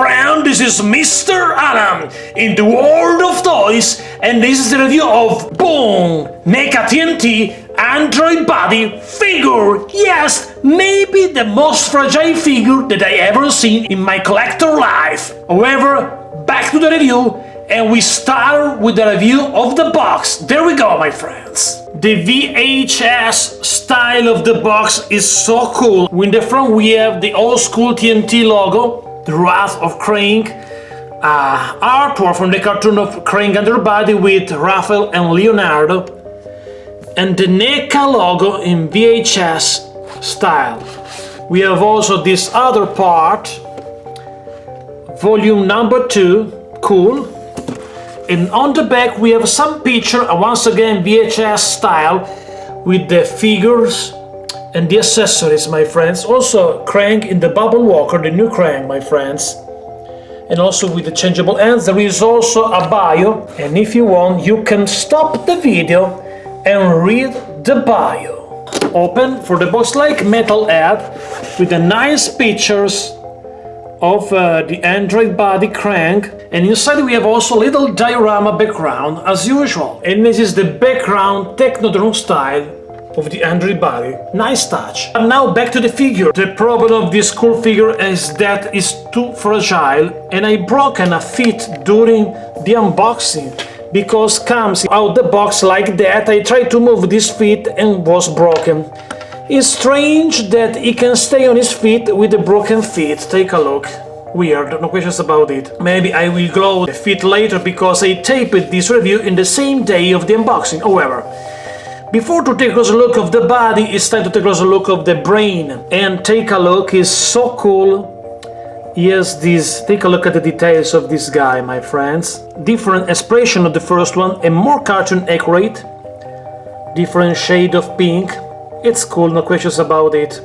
friend, this is Mr. Adam in the world of toys, and this is the review of Boom! NECA TMNT Android Body figure. Yes, maybe the most fragile figure that I ever seen in my collector life. However, back to the review, and we start with the review of the box. There we go, my friends. The VHS style of the box is so cool. In the front we have the old school TNT logo, the Wrath of Krang, artwork from the cartoon of Krang Underbody with Raphael and Leonardo, and the NECA logo in VHS style. We have also this other part, volume number 2, cool. And on the back we have some picture, once again VHS style, with the figures and the accessories, my friends. Also Krang in the bubble walker, the new Krang, my friends. And also with the changeable ends. There is also a bio, and if you want you can stop the video and read the bio. Open for the box like metal ad with the nice pictures of the Android Body Krang, and inside we have also a little diorama background as usual, and this is the background Technodrome style of the Android Body. Nice touch. And now back to the figure. The problem of this cool figure is that it's too fragile, and I broken a feet during the unboxing because comes out the box like that. I tried to move this feet and was broken. It's strange that he can stay on his feet with the broken feet. Take a look. Weird, no questions about it. Maybe I will glue the feet later because I taped this review in the same day of the unboxing. However, before to take a closer look of the body, it's time to take a closer look of the brain. And take a look, it's so cool. Yes, this. Take a look at the details of this guy, my friends. Different expression of the first one and more cartoon accurate. Different shade of pink. It's cool, no questions about it.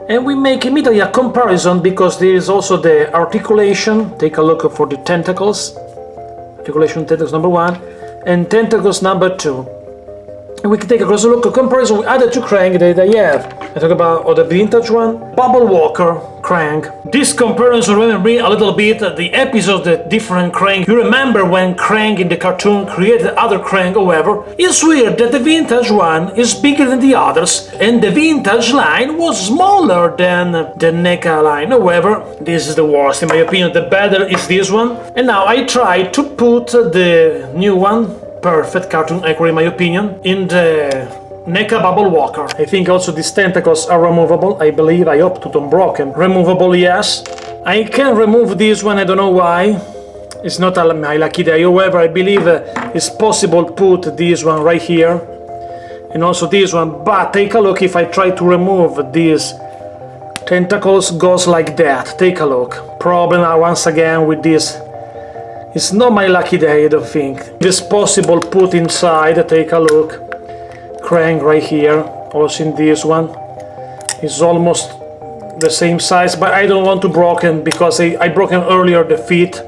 And we make immediately a comparison because there is also the articulation. Take a look for the tentacles. Articulation tentacles number 1 and tentacles number 2. And we can take a closer look at comparison with other two Krang that I have. I talk about the vintage one, Bubble Walker Krang. This comparison reminded me a little bit the episode that different Krang. You remember when Krang in the cartoon created other Krang, however, it's weird that the vintage one is bigger than the others, and the vintage line was smaller than the NECA line. However, this is the worst in my opinion. The better is this one. And now I try to put the new one, perfect cartoon accurate in my opinion, in the NECA Bubble Walker. I think also these tentacles are removable. I believe, I hope to don't broken. Removable, yes. I can remove this one, I don't know why. It's not my lucky day. However, I believe it's possible to put this one right here. And also this one. But take a look, if I try to remove these tentacles, goes like that. Take a look. Problem once again with this. It's not my lucky day, I don't think. It's possible to put inside. Take a look. Krang right here, also in this one. It's almost the same size, but I don't want to broken because I broken earlier the feet.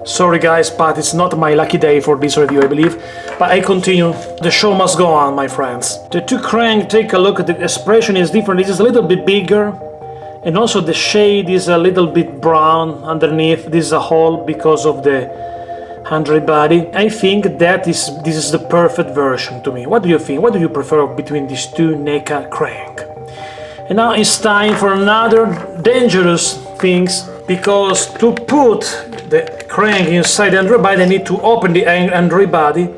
Sorry guys, but it's not my lucky day for this review, I believe. But I continue. The show must go on, my friends. The two Krang, take a look at the expression is different. This is a little bit bigger. And also the shade is a little bit brown underneath. This is a hole because of the Android Body. I think that this is the perfect version to me. What do you think? What do you prefer between these two NECA Krang? And now it's time for another dangerous things, because to put the Krang inside the Android Body I need to open the Android Body.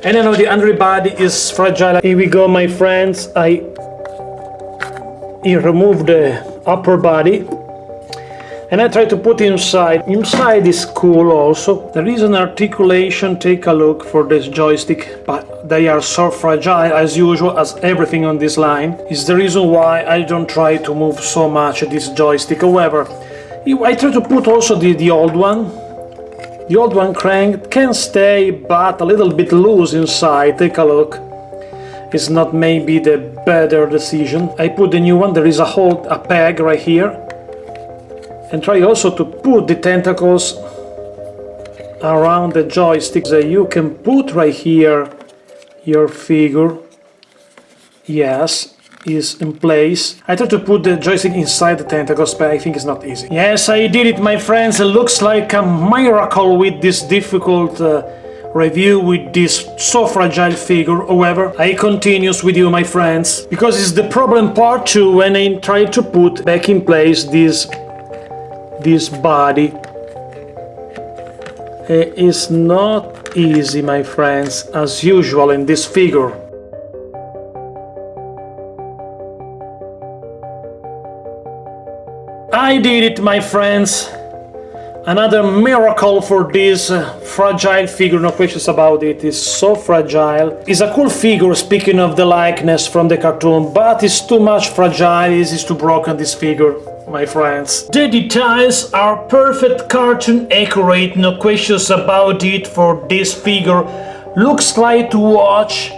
And I know the Android Body is fragile. Here we go, my friends. I remove the upper body and I try to put inside. Inside is cool also. There is an articulation. Take a look for this joystick, but they are so fragile as usual, as everything on this line. Is the reason why I don't try to move so much this joystick. However, I try to put also the old one. The old one Krang can stay, but a little bit loose inside. Take a look. It's not maybe the better decision. I put the new one. There is a peg right here. And try also to put the tentacles around the joystick. So you can put right here your figure. Yes, is in place. I tried to put the joystick inside the tentacles, but I think it's not easy. Yes, I did it, my friends. It looks like a miracle with this difficult review with this so fragile figure. However, I continues with you, my friends, because it's the problem part 2 when I try to put back in place this body. It is not easy, my friends, as usual in this figure. I did it, my friends. Another miracle for this fragile figure, no questions about it. It's so fragile. It's a cool figure, speaking of the likeness from the cartoon, but it's too much fragile, it's too broken, this figure, my friends. The details are perfect, cartoon accurate, no questions about it for this figure. Looks like to watch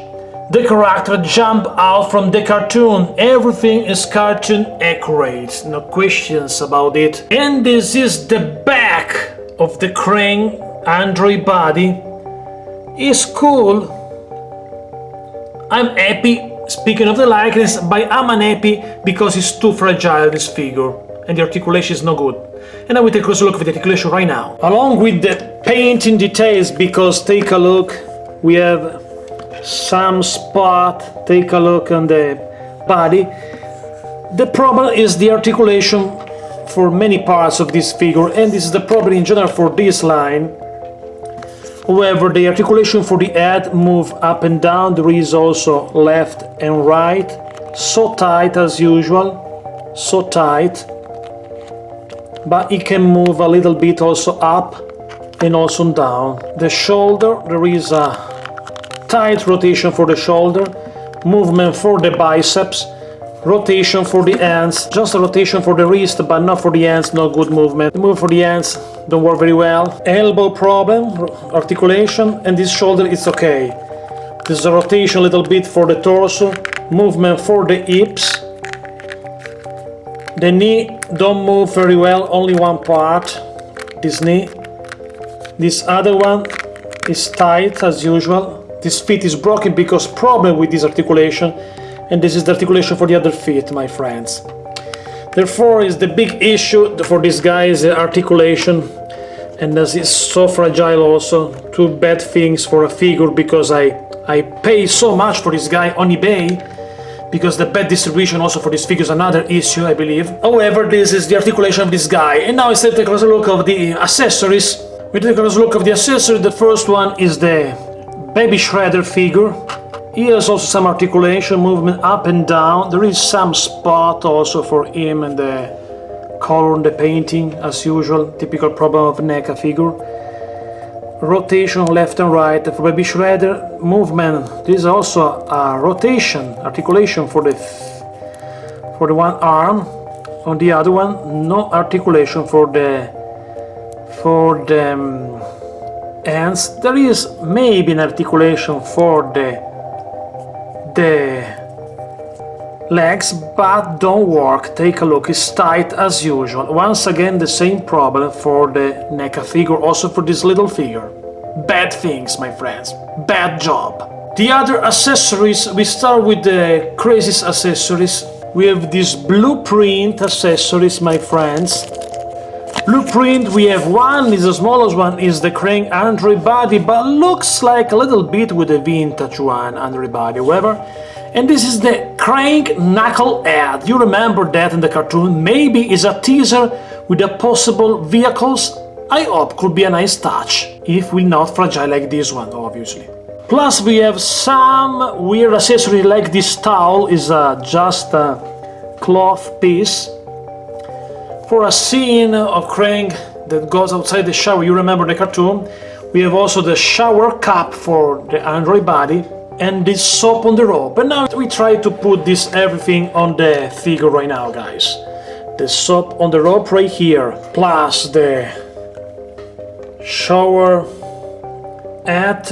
the character jump out from the cartoon. Everything is cartoon accurate, no questions about it. And this is the back of the Krang android body. It's cool. I'm happy, speaking of the likeness, but I'm unhappy because it's too fragile, this figure, and the articulation is no good. And I will take a closer look at the articulation right now, along with the painting details, because take a look, we have some spot, take a look on the body. The problem is the articulation for many parts of this figure, and this is the problem in general for this line. However, the articulation for the head move up and down, there is also left and right, so tight as usual, so tight, but it can move a little bit also up and also down. The shoulder, there is a tight rotation for the shoulder, movement for the biceps, rotation for the hands, just a rotation for the wrist, but not for the hands, no good movement. The move for the hands don't work very well. Elbow problem, articulation, and this shoulder is okay. There's a rotation a little bit for the torso, movement for the hips. The knee don't move very well, only one part, this knee. This other one is tight as usual. This feet is broken because problem with this articulation, and this is the articulation for the other feet, my friends. Therefore, is the big issue for this guy is the articulation, and as it's so fragile also, two bad things for a figure, because I pay so much for this guy on eBay, because the bad distribution also for this figure is another issue, I believe. However, this is the articulation of this guy. And now let's take a closer look of the accessories. We take a closer look of the accessories. The first one is the Baby Shredder figure. He has also some articulation, movement up and down. There is some spot also for him and the color on the painting, as usual, typical problem of NECA figure. Rotation left and right for Baby Shredder. Movement, this is also a rotation, articulation for the one arm. On the other one, no articulation for the hands. There is maybe an articulation for the legs, but don't work. Take a look, it's tight as usual. Once again, the same problem for the NECA figure, also for this little figure. Bad things, my friends, bad job. The other accessories, we start with the craziest accessories. We have these blueprint accessories, my friends. Blueprint, we have one, is the smallest one, is the Krang android body, but looks like a little bit with the vintage one android body, however. And this is the Krang knuckle head. You remember that in the cartoon? Maybe is a teaser with the possible vehicles. I hope could be a nice touch, if will not fragile like this one, obviously. Plus we have some weird accessory like this towel, is just a cloth piece. For a scene of Krang that goes outside the shower, you remember the cartoon? We have also the shower cap for the android body and this soap on the rope. And now we try to put this everything on the figure right now, guys. The soap on the rope right here, plus the shower head.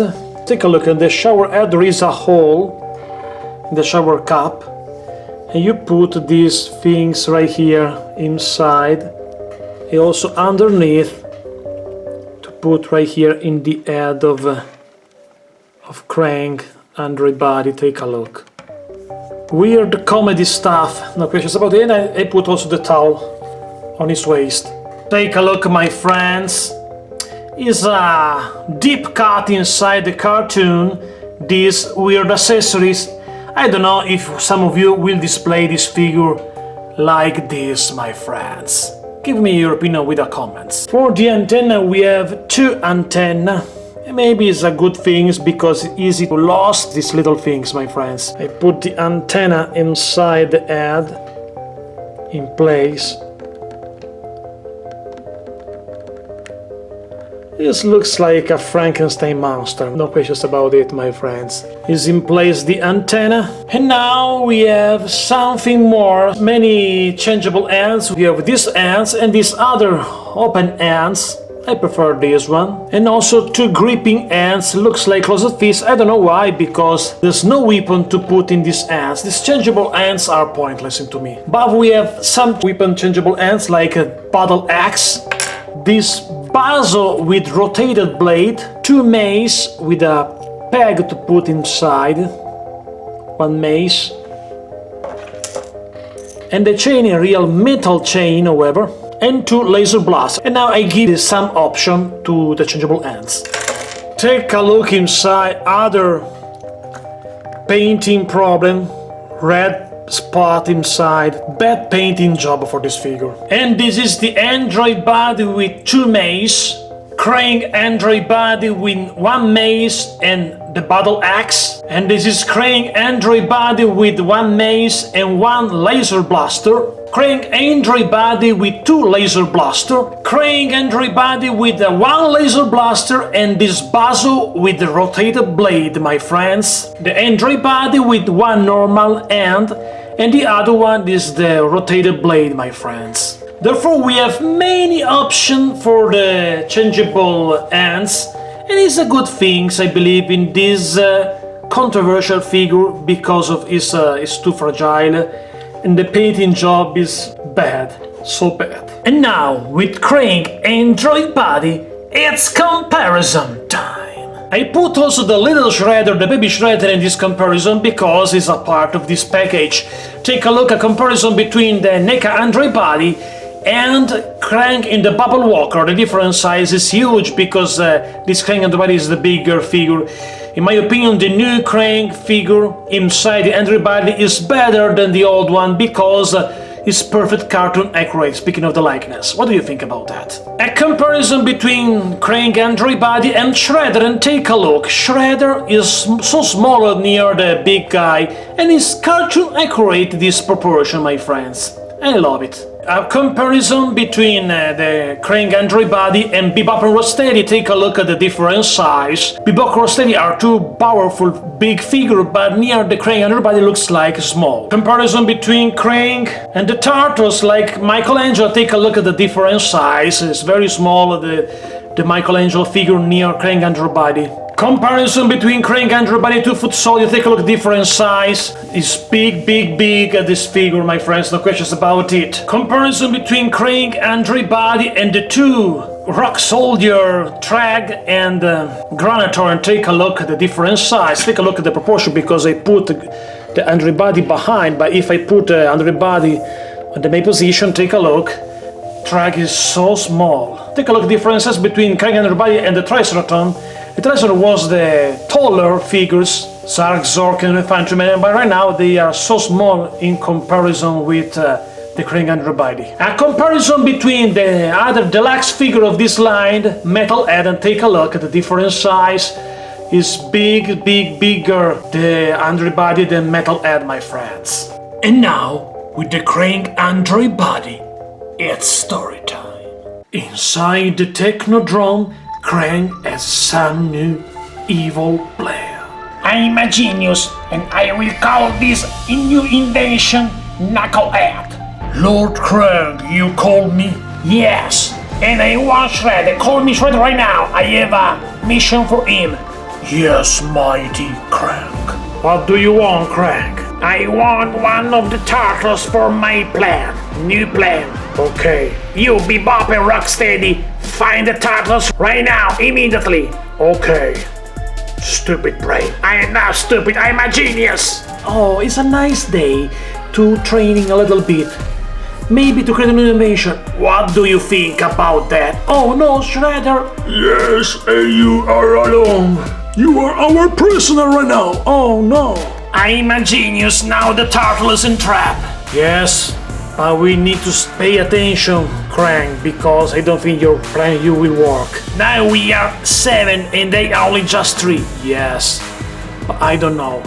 Take a look at the shower head, there is a hole in the shower cap. And you put these things right here inside, and also underneath to put right here in the head of Krang android body. Take a look. weird comedy stuff, no questions about it. And I put also the towel on his waist. Take a look, my friends. Is a deep cut inside the cartoon. These weird accessories. I don't know if some of you will display this figure like this, my friends. Give me your opinion with the comments. For the antenna, we have two antennas. Maybe it's a good thing because it's easy to lose these little things, my friends. I put the antenna inside the head in place. This looks like a Frankenstein monster, no questions about it, my friends. Is in place the antenna. And now we have something more. Many changeable ends. We have these ends and these other open ends. I prefer this one. And also two gripping ends. Looks like closed fist. I don't know why, because there's no weapon to put in these ends. These changeable ends are pointless to me. But we have some weapon changeable ends like a battle axe. This bazo with rotated blade, two mace with a peg to put inside, one mace, and the chain a real metal chain, however, and two laser blasts. And now I give some option to the changeable ends. Take a look inside. Other painting problem, red spot inside. Bad painting job for this figure. And this is the android body with two mace, Krang android body with one mace and the battle axe. And this is Krang android body with one mace and one laser blaster. Krang android body with two laser blaster. Krang android body with one laser blaster and this bazo with the rotated blade, my friends. The android body with one normal end and the other one is the rotated blade, my friends. Therefore we have many options for the changeable ends, and it's a good thing, I believe, in this controversial figure because of it's too fragile and the painting job is bad, so bad. And now with Krang android body, it's comparison time. I put also the little shredder, the baby shredder in this comparison because it's a part of this package. Take a look at comparison between the NECA android body and Krang in the Bubble Walker. The different size is huge because this Krang android body is the bigger figure. In my opinion, the new Krang figure inside the android body is better than the old one because it's perfect cartoon accurate, speaking of the likeness. What do you think about that? A comparison between Krang android body and Shredder, and take a look. Shredder is so small near the big guy and is cartoon accurate this proportion, my friends. I love it. A comparison between the Krang android body and Bebop and Rocksteady. Take a look at the different size. Bebop and Rocksteady are two powerful big figures, but near the Krang android body looks like small. Comparison between Krang and the Turtles, like Michelangelo. Take a look at the different size. It's very small, the Michelangelo figure near Krang android body. Comparison between Krang android body 2 foot solid. Take a look at different size. It's big this figure, my friends, no questions about it. Comparison between Krang android body and the two Rock Soldier, Trag and Granator, and take a look at the different size. Take a look at the proportion because I put the android body behind, but if I put the android body on the main position, take a look. Trag is so small. Take a look at the differences between Krang android body and the Triceratops. The Triceratops was the taller figures, Zark, Zork and Infantryman, but right now they are so small in comparison with the Krang android body. A comparison between the other deluxe figure of this line, Metalhead, and take a look at the different size. Is bigger the android body than Metalhead, my friends. And now, with the Krang android body, it's story time. Inside the Technodrome, Krang has some new evil plan. I'm a genius, and I will call this new invention Knucklehead. Lord Krang, you call me? Yes, and I want Shredder. Call me Shredder right now. I have a mission for him. Yes, mighty Krang. What do you want, Krang? I want one of the turtles for my plan. New plan. Okay. You, Bebop and Rocksteady, find the turtles right now, immediately. Okay. Stupid brain. I am not stupid, I'm a genius. Oh, it's a nice day to training a little bit. Maybe to create an animation. What do you think about that? Oh no, Shredder! Yes, you are alone. You are our prisoner right now. Oh no! I'm a genius, now the turtle is in trap. Yes, but we need to pay attention, Krang, because I don't think your plan you will work. Now we are 7 and they are only just 3. Yes, but I don't know.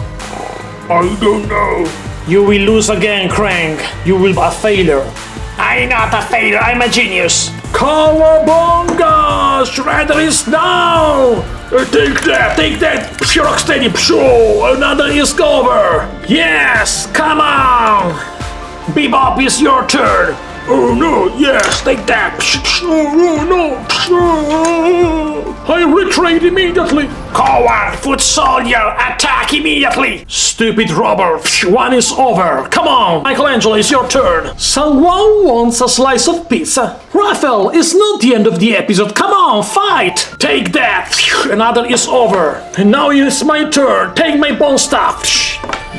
I don't know. You will lose again, Krang. You will be a failure. I'm not a failure, I'm a genius. Cowabunga! Shredder is down! Take that! Rocksteady! Pshoo! Another is over! Yes! Come on! Bebop, is your turn! Oh no, yes, take that. Oh no. I retreat immediately. Coward, foot soldier, attack immediately! Stupid robber! One is over! Come on! Michelangelo, it's your turn! Someone wants a slice of pizza? Raphael, it's not the end of the episode! Come on, fight! Take that! Another is over! And now it's my turn! Take my bone staff!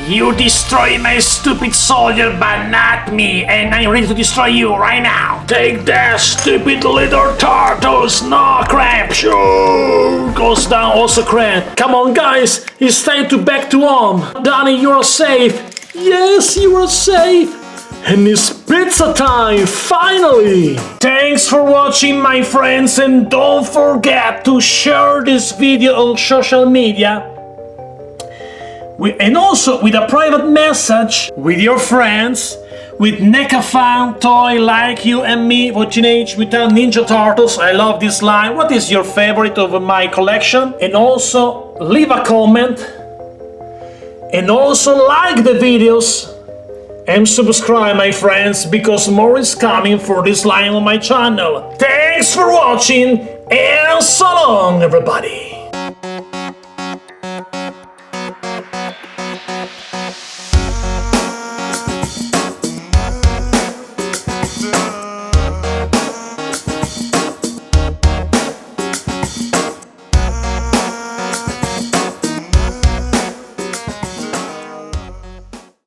You destroy my stupid soldier, but not me, and I'm ready to destroy you right now. Take that, stupid little turtles! No, Krang! Goes down also Krang. Come on, guys! It's time to back to home! Danny, you are safe! Yes, you are safe! And it's pizza time, finally! Thanks for watching, my friends, and don't forget to share this video on social media. And also with a private message with your friends, with NECA fan toy like you and me for Teenage Mutant Ninja Turtles. I love this line. What is your favorite of my collection? And also leave a comment. And also like the videos. And subscribe, my friends, because more is coming for this line on my channel. Thanks for watching, and so long, everybody!